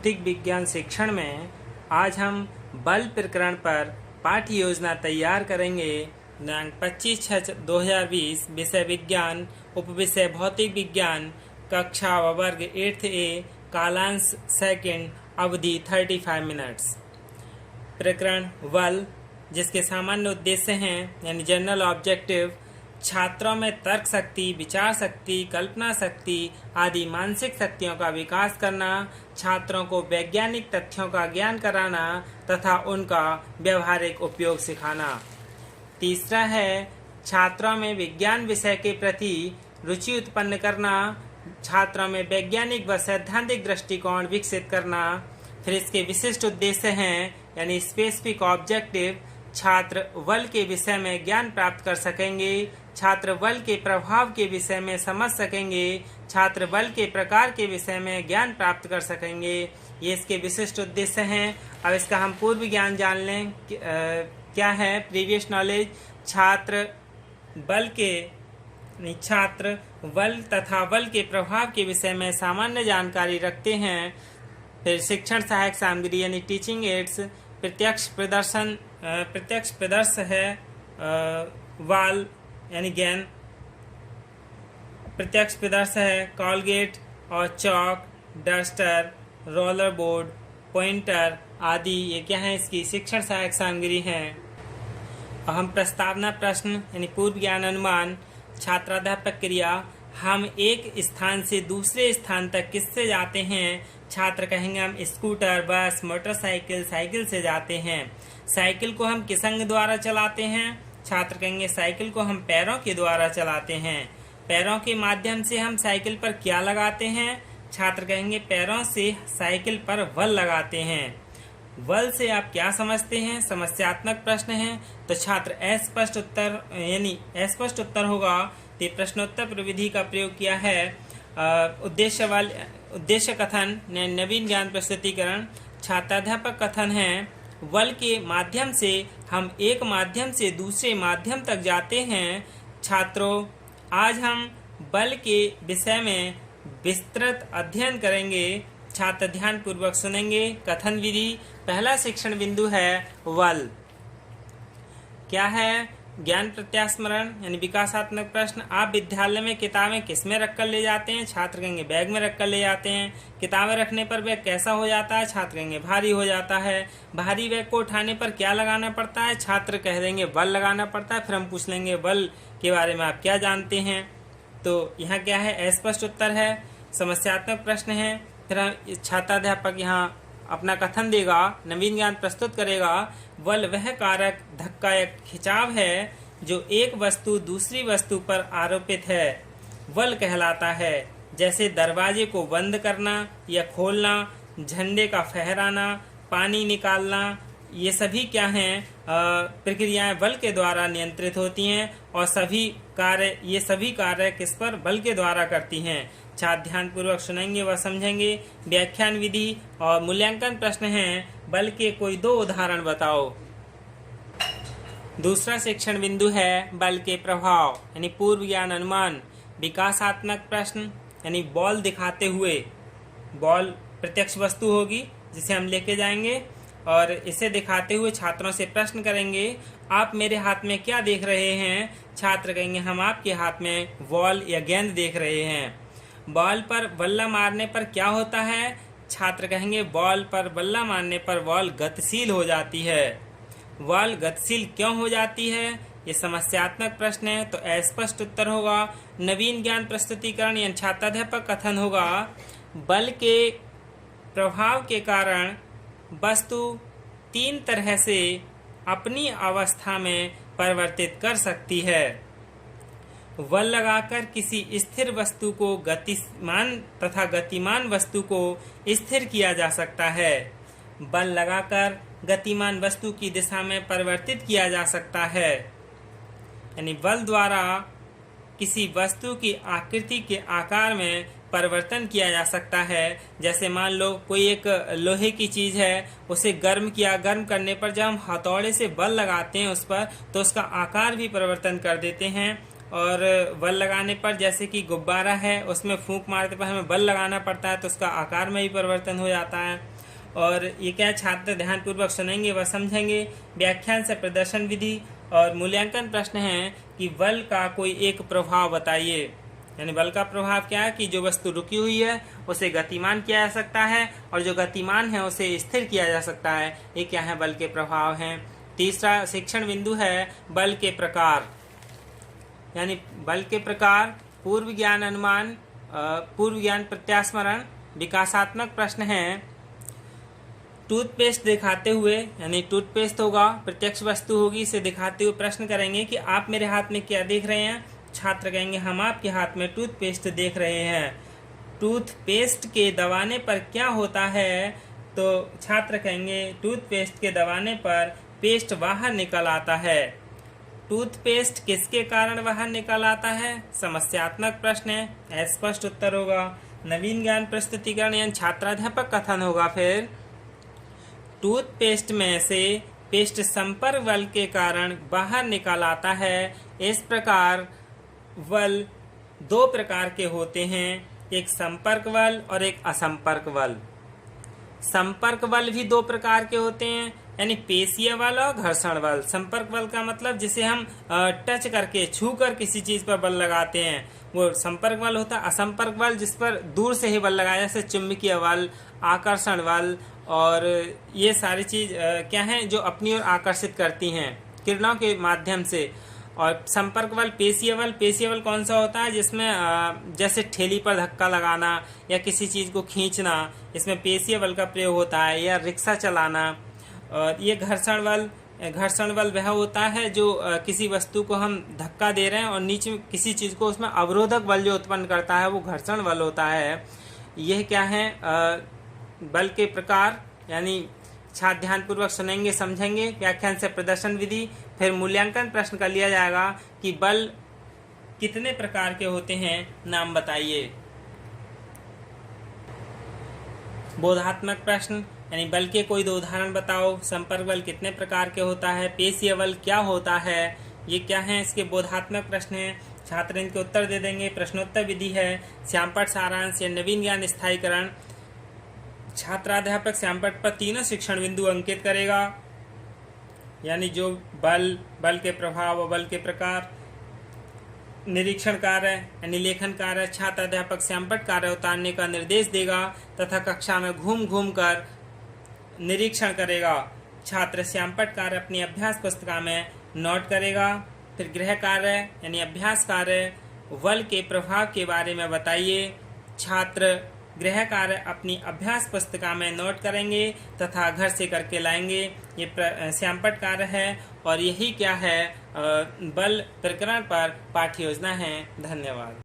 भौतिक विज्ञान शिक्षण में आज हम बल प्रकरण पर पाठ्य योजना तैयार करेंगे। दिनांक 25/6/2020, विषय विज्ञान, उपविषय भौतिक विज्ञान, कक्षा व वर्ग 8th A, कालांश सेकंड, अवधि 35 मिनट्स। प्रकरण बल, जिसके सामान्य उद्देश्य हैं यानी जनरल ऑब्जेक्टिव, छात्रों में तर्क शक्ति, विचार शक्ति, कल्पना शक्ति आदि मानसिक शक्तियों का विकास करना, छात्रों को वैज्ञानिक तथ्यों का ज्ञान कराना तथा उनका व्यवहारिक उपयोग सिखाना। तीसरा है छात्रों में विज्ञान विषय के प्रति रुचि उत्पन्न करना, छात्रों में वैज्ञानिक व सैद्धांतिक दृष्टिकोण विकसित करना। फिर इसके विशिष्ट उद्देश्य हैं यानी स्पेसिफिक ऑब्जेक्टिव, छात्र बल के विषय में ज्ञान प्राप्त कर सकेंगे, छात्र बल के प्रभाव के विषय में समझ सकेंगे, छात्र बल के प्रकार के विषय में ज्ञान प्राप्त कर सकेंगे। ये इसके विशिष्ट उद्देश्य हैं। अब इसका हम पूर्व ज्ञान जान लें। क्या है प्रीवियस नॉलेज? छात्र बल तथा बल के प्रभाव के विषय में सामान्य जानकारी रखते हैं। फिर शिक्षण सहायक सामग्री यानी टीचिंग एड्स, प्रत्यक्ष प्रदर्श है वाल यानी गेन, प्रत्यक्ष प्रदर्श है कॉलगेट और चौक, डस्टर, रोलर बोर्ड, पॉइंटर आदि। ये क्या है? इसकी शिक्षण सहायक सामग्री है। और हम प्रस्तावना प्रश्न यानी पूर्व ज्ञान अनुमान, छात्राध्यापक क्रिया, हम एक स्थान से दूसरे स्थान तक किससे जाते हैं? छात्र कहेंगे हम स्कूटर, बस, मोटरसाइकिल, साइकिल से जाते हैं। साइकिल को हम किस अंग द्वारा चलाते हैं? छात्र कहेंगे साइकिल को हम पैरों के द्वारा चलाते हैं। पैरों के माध्यम से हम साइकिल पर क्या लगाते हैं? छात्र कहेंगे पैरों से साइकिल पर बल लगाते हैं। बल से आप क्या समझते हैं? समस्यात्मक प्रश्न है तो छात्र अस्पष्ट उत्तर होगा। तो प्रश्नोत्तर प्रविधि का प्रयोग किया है। उद्देश्य कथन नवीन ज्ञान प्रस्तुतिकरण, छात्राध्यापक कथन है बल के माध्यम से हम एक माध्यम से दूसरे माध्यम तक जाते हैं। छात्रों, आज हम बल के विषय में विस्तृत अध्ययन करेंगे। छात्र ध्यान पूर्वक सुनेंगे। कथन विधि, पहला शिक्षण बिंदु है बल। क्या है? ज्ञान प्रत्यास्मरण यानी विकासात्मक प्रश्न। आप विद्यालय में किताबें किस में रखकर ले जाते हैं? छात्र कहेंगे बैग में रखकर ले जाते हैं। किताबें रखने पर बैग कैसा हो जाता है? छात्र कहेंगे भारी हो जाता है। भारी बैग को उठाने पर क्या लगाना पड़ता है? छात्र कह देंगे बल लगाना पड़ता है। फिर हम पूछ लेंगे बल के बारे में आप क्या जानते हैं? तो यहाँ क्या है? अस्पष्ट उत्तर है, समस्यात्मक प्रश्न है। फिर छात्राध्यापक यहाँ अपना कथन देगा, नवीन ज्ञान प्रस्तुत करेगा। बल वह कारक धक्का या खिंचाव है जो एक वस्तु दूसरी वस्तु पर आरोपित है, बल कहलाता है। जैसे दरवाजे को बंद करना या खोलना, झंडे का फहराना, पानी निकालना, ये सभी क्या हैं? प्रक्रियाएं बल के द्वारा नियंत्रित होती हैं और ये सभी कार्य किस पर? बल के द्वारा करती हैं। छात्र ध्यान पूर्वक सुनेंगे व समझेंगे। व्याख्यान विधि और मूल्यांकन प्रश्न हैं, बल के कोई 2 उदाहरण बताओ। दूसरा शिक्षण बिंदु है बल के प्रभाव यानी पूर्व ज्ञान अनुमान, विकासात्मक प्रश्न यानी बॉल दिखाते हुए, बॉल प्रत्यक्ष वस्तु होगी जिसे हम लेके जाएंगे और इसे दिखाते हुए छात्रों से प्रश्न करेंगे, आप मेरे हाथ में क्या देख रहे हैं? छात्र कहेंगे हम आपके हाथ में बॉल या गेंद देख रहे हैं। बॉल पर बल्ला मारने पर क्या होता है? छात्र कहेंगे बॉल पर बल्ला मारने पर बॉल गतिशील हो जाती है। बॉल गतिशील क्यों हो जाती है? ये समस्यात्मक प्रश्न है तो अस्पष्ट उत्तर होगा। नवीन ज्ञान प्रस्तुतिकरण यानी छात्राध्यापक कथन होगा, बल के प्रभाव के कारण वस्तु 3 तरह से अपनी अवस्था में परिवर्तित कर सकती है। बल लगाकर किसी स्थिर वस्तु को गतिमान तथा गतिमान वस्तु को स्थिर किया जा सकता है। बल लगाकर गतिमान वस्तु की दिशा में परिवर्तित किया जा सकता है। यानी बल द्वारा किसी वस्तु की आकृति के आकार में परिवर्तन किया जा सकता है। जैसे मान लो कोई एक लोहे की चीज है, उसे गर्म करने पर जब हम हथौड़े से बल लगाते हैं उस पर, तो उसका आकार भी परिवर्तन कर देते हैं। और बल लगाने पर जैसे कि गुब्बारा है, उसमें फूंक मारने पर हमें बल लगाना पड़ता है तो उसका आकार में भी परिवर्तन हो जाता है। और ये क्या छात्र ध्यानपूर्वक सुनेंगे व समझेंगे। व्याख्यान से प्रदर्शन विधि और मूल्यांकन प्रश्न है कि बल का कोई एक प्रभाव बताइए। यानी बल का प्रभाव क्या है कि जो वस्तु रुकी हुई है उसे गतिमान किया जा सकता है और जो गतिमान है उसे स्थिर किया जा सकता है। ये क्या है, बल के प्रभाव हैं। तीसरा शिक्षण बिंदु है बल के प्रकार। यानी बल के प्रकार, पूर्व ज्ञान अनुमान, पूर्व ज्ञान प्रत्यास्मरण, विकासात्मक प्रश्न है। टूथपेस्ट दिखाते हुए, यानी टूथपेस्ट होगा, प्रत्यक्ष वस्तु होगी, इसे दिखाते हुए प्रश्न करेंगे कि आप मेरे हाथ में क्या देख रहे हैं। छात्र कहेंगे हम आपके हाथ में टूथपेस्ट देख रहे हैं। टूथपेस्ट के दबाने पर क्या होता है, तो छात्र कहेंगे टूथपेस्ट के दबाने पर पेस्ट बाहर निकल आता है। टूथपेस्ट किसके कारण बाहर निकल आता है, समस्यात्मक प्रश्न है, स्पष्ट उत्तर होगा। नवीन ज्ञान प्रस्तुतिकरण यानी छात्राध्यापक कथन होगा। फिर टूथपेस्ट में से पेस्ट संपर्क बल के कारण बाहर निकल आता है। इस प्रकार बल दो प्रकार के होते हैं, एक संपर्क बल और एक असंपर्क बल। संपर्क बल भी दो प्रकार के होते हैं, यानी पेशीय बल और घर्षण बल। संपर्क बल का मतलब जिसे हम टच करके, छू कर किसी चीज पर बल लगाते हैं, वो संपर्क बल होता है। असंपर्क बल जिस पर दूर से ही बल लगाया, जैसे चुंबकीय बल, आकर्षण बल, और ये सारी चीज क्या है जो अपनी ओर आकर्षित करती हैं किरणों के माध्यम से। और संपर्क बल पेशीय बल, पेशीय बल कौन सा होता है, जिसमें जैसे ठेली पर धक्का लगाना या किसी चीज को खींचना, इसमें पेशीय बल का प्रयोग होता है, या रिक्शा चलाना। और ये घर्षण बल वह होता है जो किसी वस्तु को हम धक्का दे रहे हैं और नीचे किसी चीज को, उसमें अवरोधक बल जो उत्पन्न करता है वो घर्षण बल होता है। यह क्या है, बल के प्रकार। यानी छात्र ध्यानपूर्वक सुनेंगे, समझेंगे। व्याख्यान से प्रदर्शन विधि, फिर मूल्यांकन प्रश्न कर लिया जाएगा कि बल कितने प्रकार के होते हैं, नाम बताइए। बोधात्मक प्रश्न, यानी बल के कोई दो उदाहरण बताओ। संपर्क बल कितने प्रकार के होता है, पेशीय बल क्या होता है, ये क्या है, इसके बोधात्मक प्रश्न है। छात्र इनके उत्तर दे देंगे। प्रश्नोत्तर विधि है श्यामपट्ट सारांश या नवीन ज्ञान स्थायीकरण। छात्राध्यापक श्यामपट्ट पर तीनों शिक्षण बिंदु अंकित करेगा, यानी जो बल के प्रभाव और बल के प्रकार। निरीक्षण कार्य यानी लेखन कार्य, छात्राध्यापक श्यामपट्ट कार्य उतारने का निर्देश देगा तथा कक्षा में घूम घूम कर निरीक्षण करेगा। छात्र श्यामपट्ट कार्य अपनी अभ्यास पुस्तिका में नोट करेगा। फिर गृह कार्य यानी अभ्यास कार्य, बल के प्रभाव के बारे में बताइए। छात्र गृह कार्य अपनी अभ्यास पुस्तिका में नोट करेंगे तथा घर से करके लाएंगे। ये श्यामपट्ट कार्य है और यही क्या है, बल प्रकरण पर पाठ्य योजना है। धन्यवाद।